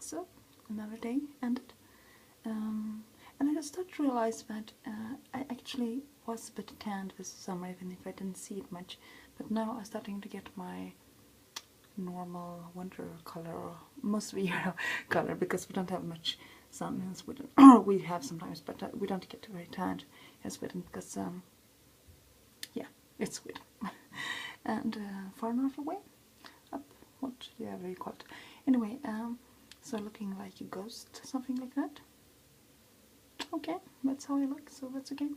So another day ended. And I just started to realize that I actually was a bit tanned this summer, even if I didn't see it much. But now I'm starting to get my normal winter color, or most of the year color, because we don't have much sun in Sweden. Or we have sometimes, but we don't get very tanned in Sweden because, yeah, it's Sweden. And far enough away, up, what, yeah, very cold. Anyway, so looking like a ghost, something like that. Okay, that's how I look, so that's okay.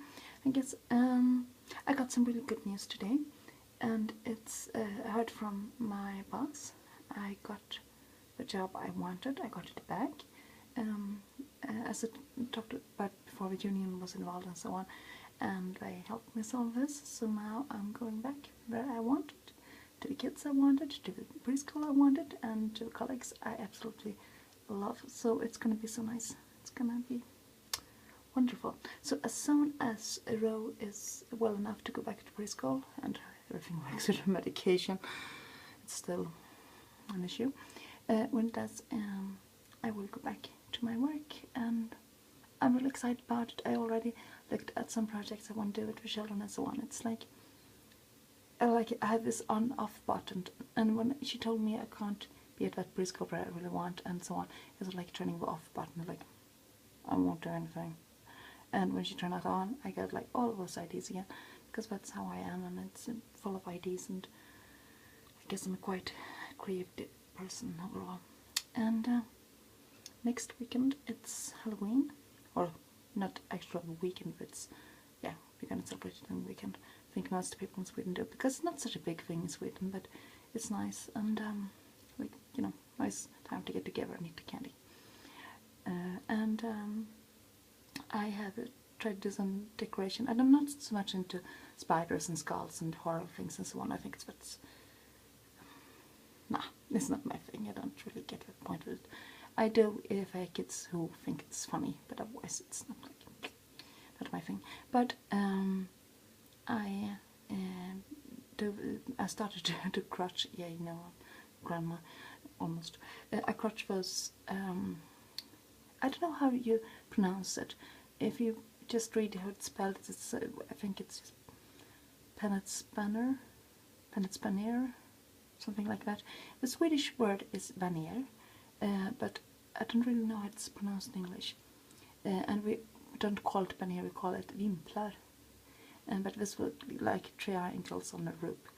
I guess I got some really good news today, and it's I heard from my boss. I got the job I wanted. I got it back. As I talked about before, the union was involved and so on, and they helped me solve this. So now I'm going back where I wanted, to the kids I wanted, to the preschool I wanted, and to the colleagues I absolutely love. So it's gonna be so nice. It's gonna be wonderful. So as soon as Ro is well enough to go back to preschool and everything works with her medication, it's still an issue. When it does, I will go back to my work, and I'm really excited about it. I already looked at some projects I want to do with the children and so on. It's like I have this on-off button, and when she told me I can't be at that preschool where I really want and so on, it was like turning the off button, like I won't do anything. And when she turned that on, I got like all of those ideas again, because that's how I am, and it's full of ideas, and I guess I'm a quite creative person overall. And next weekend it's Halloween, or not actually a weekend, but it's, yeah, we're gonna celebrate it on the weekend. I think most people in Sweden do, because it's not such a big thing in Sweden, but it's nice, and like, you know, nice time to get together and eat the candy. I have tried to do some decoration, and I'm not so much into spiders and skulls and horror things and so on. I think it's nah, it's not my thing. I don't really get the point of it. I do if I have kids who think it's funny, but otherwise it's not like not my thing. But I started to do crotch. Yeah, you know, grandma almost. I crotch those. I don't know how you pronounce it. If you just read how it's spelled, it's I think it's just Pennetspanner, something like that. The Swedish word is vanier, but I don't really know how it's pronounced in English. And we don't call it vanier, we call it vimplar. But this would be like triangles on a rope.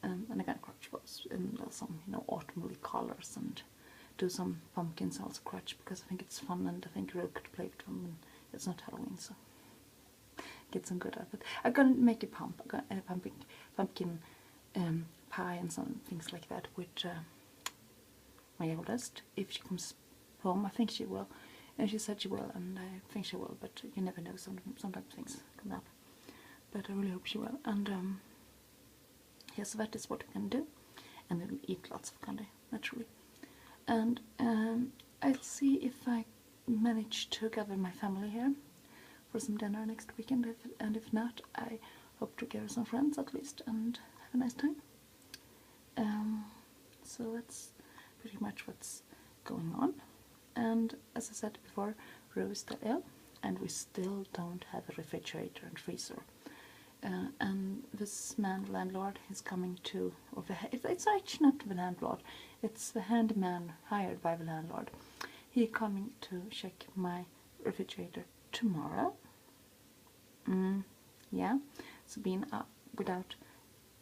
And again, crotch those in some, you know, autumnally colors, and do some pumpkins also crotch, because I think it's fun, and I think Ro could play with them, and it's not Halloween, so get some good out of it. I'm gonna make a pumpkin pie and some things like that with my oldest. If she comes home, I think she will, and she said she will, and I think she will, but you never know. Sometimes things come up, but I really hope she will. And yeah, so that is what we're gonna do, and we'll eat lots of candy, naturally. And I'll see if I manage to gather my family here for some dinner next weekend, and if not, I hope to gather some friends at least and have a nice time. So that's pretty much what's going on. And as I said before, Ro is still ill, and we still don't have a refrigerator and freezer. And this man, landlord, is coming to, or it's actually not the landlord, it's the handyman hired by the landlord. He's coming to check my refrigerator tomorrow. Yeah, so being without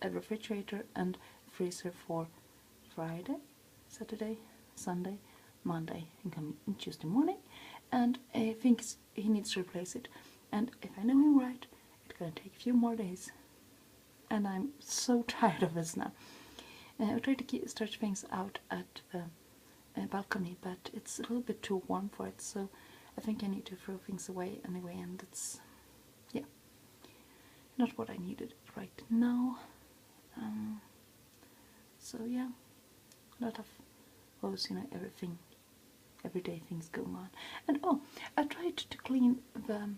a refrigerator and freezer for Friday, Saturday, Sunday, Monday, and coming Tuesday morning, and he thinks he needs to replace it. And if I know him right, it's gonna take a few more days, and I'm so tired of this now. I try to stretch things out at the balcony, but it's a little bit too warm for it, so I think I need to throw things away anyway, and it's, yeah, not what I needed right now. So yeah, a lot of those, you know, everyday things going on. And oh, I tried to clean the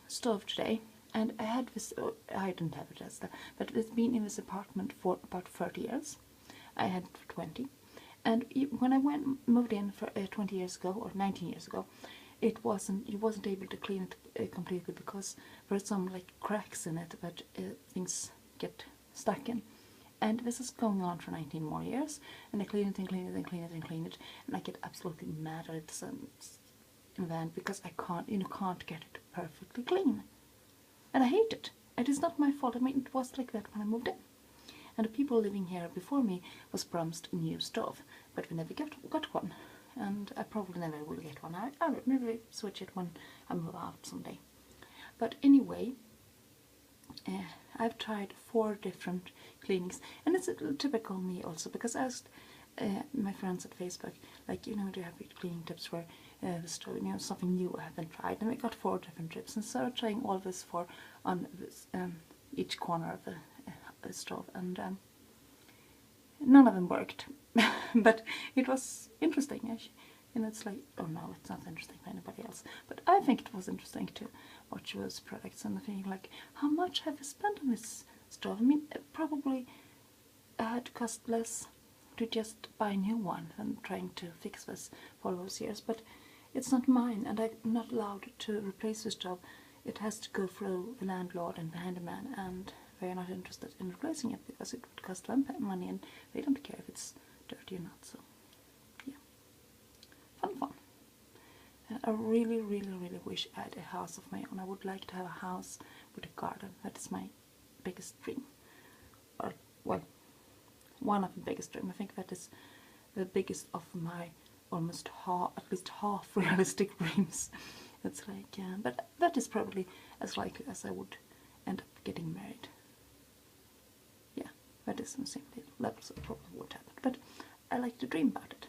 stove today, and I had this, I didn't have it as that, but it's been in this apartment for about 30 years. I had it for 20, And when I moved in for 20 years ago or 19 years ago, you wasn't able to clean it completely because there are some like cracks in it that things get stuck in. And this is going on for 19 more years, and I clean it and clean it and clean it and clean it, and I get absolutely mad at it in the end because I can't get it perfectly clean, and I hate it. It is not my fault. I mean, it was like that when I moved in, and the people living here before me was promised a new stove, but we never got one, and I probably never will get one. I will maybe switch it when I move out someday. But anyway, I've tried 4 different cleanings, and it's a typical me also, because I asked my friends at Facebook, like, do you have cleaning tips for the stove, something new I haven't tried, and we got 4 different tips, and started trying all this on this, each corner of the stove, and none of them worked. But it was interesting, and it's like, oh no, it's not interesting for anybody else, but I think it was interesting to watch those products and think, like, how much have I spent on this stove? I mean, probably had cost less to just buy a new one than trying to fix this for all those years, but it's not mine, and I'm not allowed to replace the stove. It has to go through the landlord and the handyman, and they are not interested in replacing it because it would cost them money, and they don't care if it's dirty or not. So yeah, fun. I really, really, really wish I had a house of my own. I would like to have a house with a garden. That is my biggest dream. Or, well, one of the biggest dreams. I think that is the biggest of my almost at least half realistic dreams. It's like, but that is probably as likely as I would end up getting married. Yeah, that is on the same level, so it probably would happen. But I like to dream about it.